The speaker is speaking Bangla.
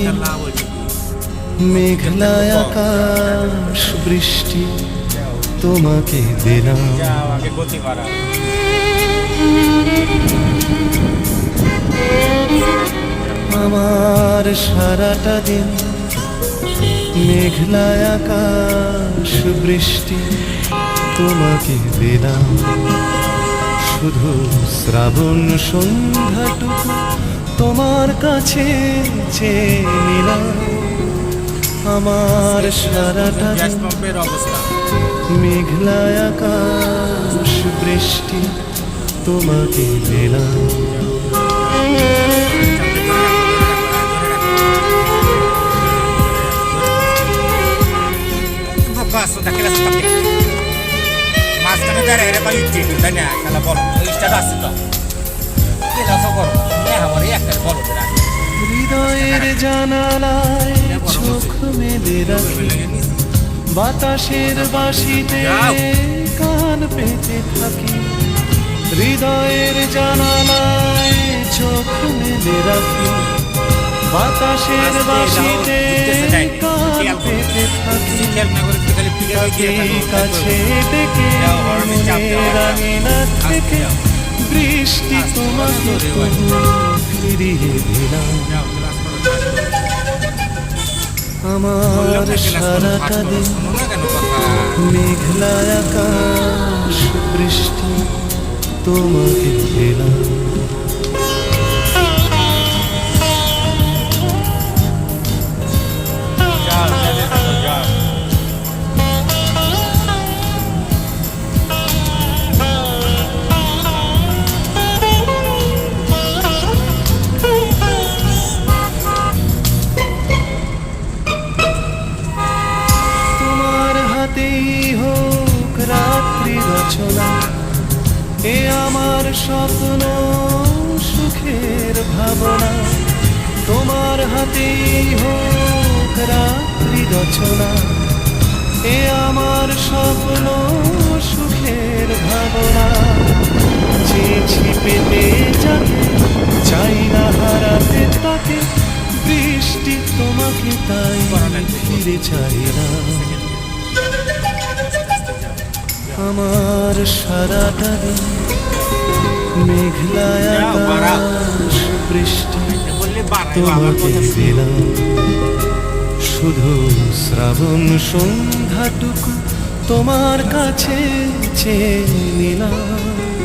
দিন মেঘলা আকাশ বৃষ্টি তোমাকে দিলাম। আমার সারাটা দিন মেঘলা আকাশ বৃষ্টি তোমাকে দিলাম। শুধু শ্রাবণ সন্ধ্যাটুকু তোমার কাছে চেয়ে নিলাম। আমার সারাটা দিন মেঘলা আকাশ বৃষ্টি তোমাকে দিলাম। হৃদয়ের জানালায় চোখ মেলে রাখি, বাতাসের বাঁশিতে কান পেতে থাকি। হৃদয়ের জানালায় চোখ মেলে রাখি, বাতাসের বাঁশিতে কান পেতে থাকি। কাছে ডেকে রাঙিনা থেকে বৃষ্টি তোমাকে ফিরিয়ে দিলাম। আমার সারাটা দিন মেঘলা আকাশ বৃষ্টি তোমাকে দিলাম। হোক রাত্রি রচনা, এ আমার স্বপ্ন সুখের ভাবনা। তোমার হাতেই হোক রাত্রি রচনা, এ আমার স্বপ্ন সুখের ভাবনা। চেয়েছি পেতে যাকে, চাই না হারাতে তাকে, বৃষ্টি তোমাকে তাই ফিরে চাই না। আমার সারাটা দিন মেঘলা আকাশ বৃষ্টি তোমাকে দিলাম। শুধু শ্রাবণ সন্ধ্যাটুকু তোমার কাছে চেয়ে নিলাম।